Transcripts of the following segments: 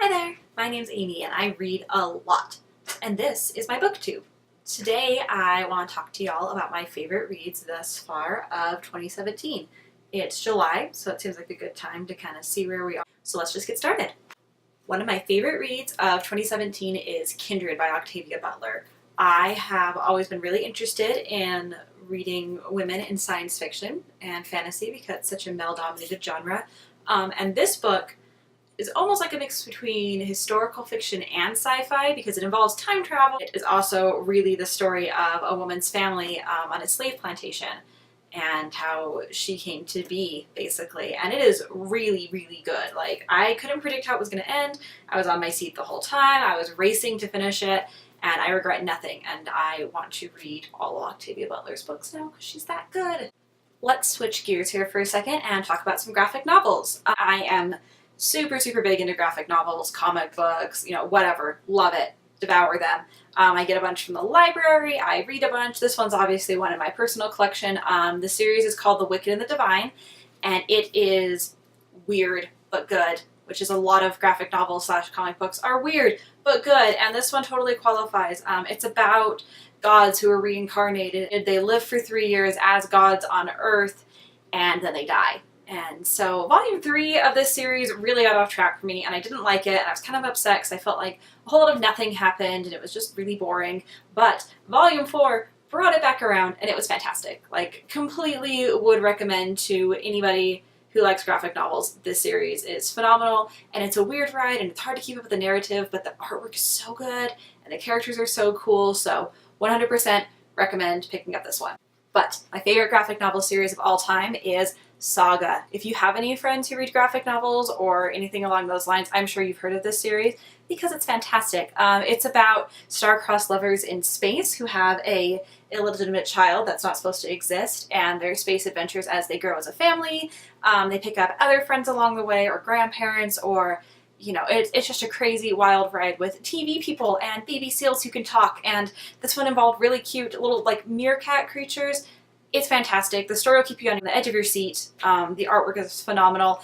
Hi there, my name's Amy and I read a lot, and this is my booktube. Today I want to talk to y'all about my favorite reads thus far of 2017. It's July, so it seems like a good time to kind of see where we are. So let's just get started. One of my favorite reads of 2017 is Kindred by Octavia Butler. I have always been really interested in reading women in science fiction and fantasy because it's such a male-dominated genre. And this book is almost like a mix between historical fiction and sci-fi because it involves time travel. It is also really the story of a woman's family on a slave plantation and how she came to be, basically. And it is really, really good. Like, I couldn't predict how it was going to end. I was on my seat the whole time. I was racing to finish it, and I regret nothing. And I want to read all of Octavia Butler's books now because she's that good. Let's switch gears here for a second and talk about some graphic novels. I am super big into graphic novels, comic books, whatever. Love it. Devour them. I get a bunch from the library. I read a bunch. This one's obviously one in my personal collection. The series is called The Wicked and the Divine, and it is weird but good, which is a lot of graphic novels / comic books are weird but good, and this one totally qualifies. It's about gods who are reincarnated. They live for 3 years as gods on Earth, and then they die. And so volume 3 of this series really got off track for me, and I didn't like it, and I was kind of upset because I felt like a whole lot of nothing happened and it was just really boring. But volume 4 brought it back around and it was fantastic. Like, completely would recommend to anybody who likes graphic novels. This series is phenomenal, and it's a weird ride and it's hard to keep up with the narrative, but the artwork is so good and the characters are so cool, so 100% recommend picking up this one. But my favorite graphic novel series of all time is Saga. If you have any friends who read graphic novels or anything along those lines, I'm sure you've heard of this series because it's fantastic. It's about star-crossed lovers in space who have a illegitimate child that's not supposed to exist, and their space adventures as they grow as a family. They pick up other friends along the way, or grandparents, or it's just a crazy wild ride with TV people and baby seals who can talk, and this one involved really cute little meerkat creatures. It's fantastic. The story will keep you on the edge of your seat. The artwork is phenomenal.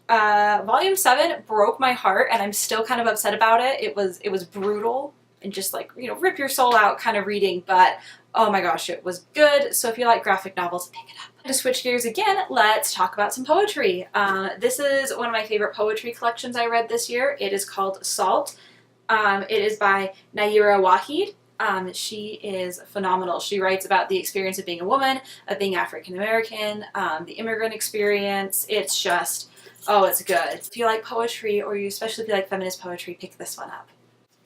Volume 7 broke my heart, and I'm still kind of upset about it. It was brutal and just rip your soul out kind of reading, but oh my gosh, it was good. So if you like graphic novels, pick it up. To switch gears again, let's talk about some poetry. This is one of my favorite poetry collections I read this year. It is called Salt. It is by Nayyirah Waheed. She is phenomenal. She writes about the experience of being a woman, of being African American, the immigrant experience. It's just, oh, it's good. If you like poetry, or especially if you like feminist poetry, pick this one up.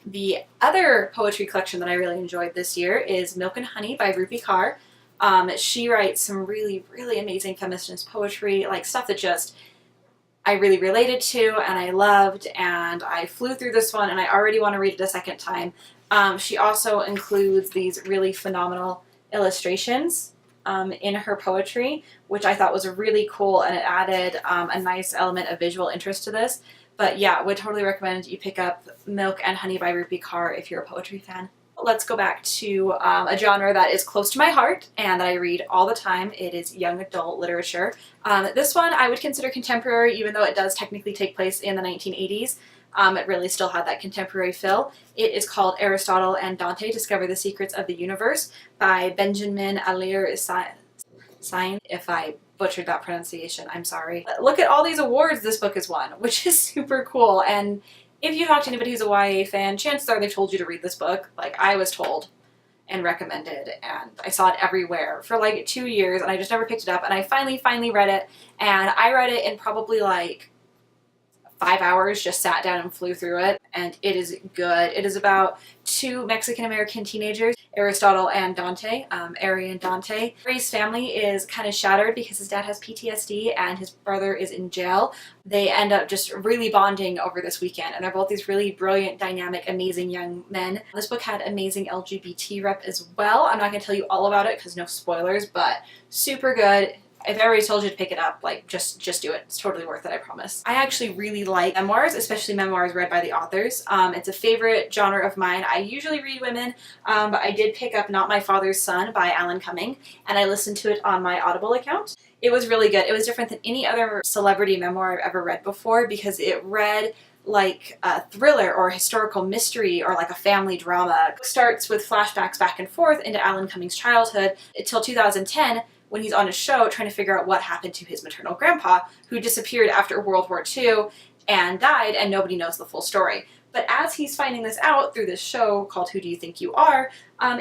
The other poetry collection that I really enjoyed this year is Milk and Honey by Rupi Kaur. She writes some really amazing feminist poetry, like stuff that just I really related to and I loved, and I flew through this one and I already want to read it a second time. She also includes these really phenomenal illustrations in her poetry, which I thought was really cool, and it added a nice element of visual interest to this. But yeah, would totally recommend you pick up Milk and Honey by Rupi Kaur if you're a poetry fan. Let's go back to a genre that is close to my heart and that I read all the time. It is young adult literature. This one I would consider contemporary, even though it does technically take place in the 1980s. It really still had that contemporary feel. It is called Aristotle and Dante, Discover the Secrets of the Universe by Benjamin Alire Sáenz. If I butchered that pronunciation, I'm sorry. Look at all these awards this book has won, which is super cool. And if you talk to anybody who's a YA fan, chances are they've told you to read this book. Like, I was told and recommended, and I saw it everywhere for 2 years, and I just never picked it up. And I finally read it, and I read it in probably 5 hours, just sat down and flew through it, and it is good. It is about two Mexican-American teenagers, Aristotle and Dante, Ari and Dante. Ari's family is kind of shattered because his dad has PTSD and his brother is in jail. They end up just really bonding over this weekend, and they're both these really brilliant, dynamic, amazing young men. This book had amazing LGBT rep as well. I'm not going to tell you all about it because no spoilers, but super good. If everybody told you to pick it up, just do it. It's totally worth it, I promise. I actually really like memoirs, especially memoirs read by the authors. It's a favorite genre of mine. I usually read women, but I did pick up Not My Father's Son by Cumming, and I listened to it on my Audible account. It was really good. It was different than any other celebrity memoir I've ever read before because it read like a thriller or a historical mystery or like a family drama. It starts with flashbacks back and forth into Alan Cumming's childhood until 2010, when he's on a show trying to figure out what happened to his maternal grandpa, who disappeared after World War II and died, and nobody knows the full story. But as he's finding this out through this show called Who Do You Think You Are,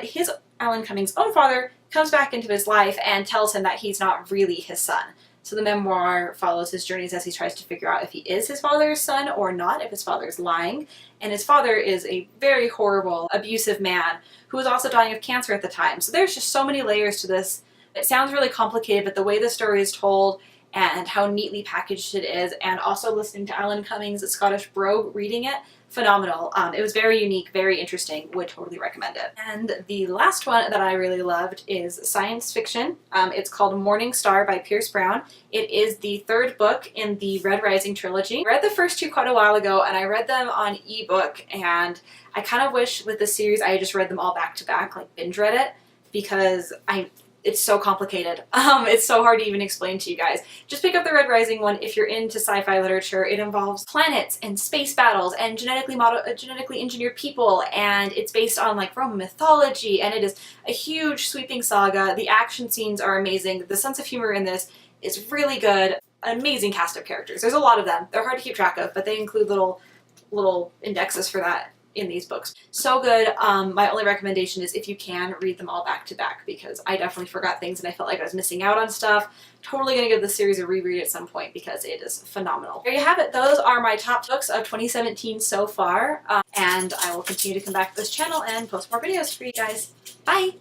his Alan Cumming's own father comes back into his life and tells him that he's not really his son. So the memoir follows his journeys as he tries to figure out if he is his father's son or not, if his father's lying. And his father is a very horrible, abusive man who was also dying of cancer at the time. So there's just so many layers to this. It sounds really complicated, but the way the story is told and how neatly packaged it is, and also listening to Alan Cumming's Scottish brogue reading it, phenomenal. It was very unique, very interesting, would totally recommend it. And the last one that I really loved is science fiction. It's called Morning Star by Pierce Brown. It is the third book in the Red Rising trilogy. I read the first two quite a while ago, and I read them on ebook, and I kind of wish with this series I had just read them all back to back, like binge read it, because it's so complicated. It's so hard to even explain to you guys. Just pick up the Red Rising one if you're into sci-fi literature. It involves planets and space battles and genetically engineered people, and it's based on like Roman mythology, and it is a huge sweeping saga. The action scenes are amazing. The sense of humor in this is really good. An amazing cast of characters. There's a lot of them. They're hard to keep track of, but they include little indexes for that in these books. So good. My only recommendation is if you can, read them all back to back, because I definitely forgot things and I felt like I was missing out on stuff. Totally gonna give this series a reread at some point because it is phenomenal. There you have it. Those are my top books of 2017 so far, and I will continue to come back to this channel and post more videos for you guys. Bye!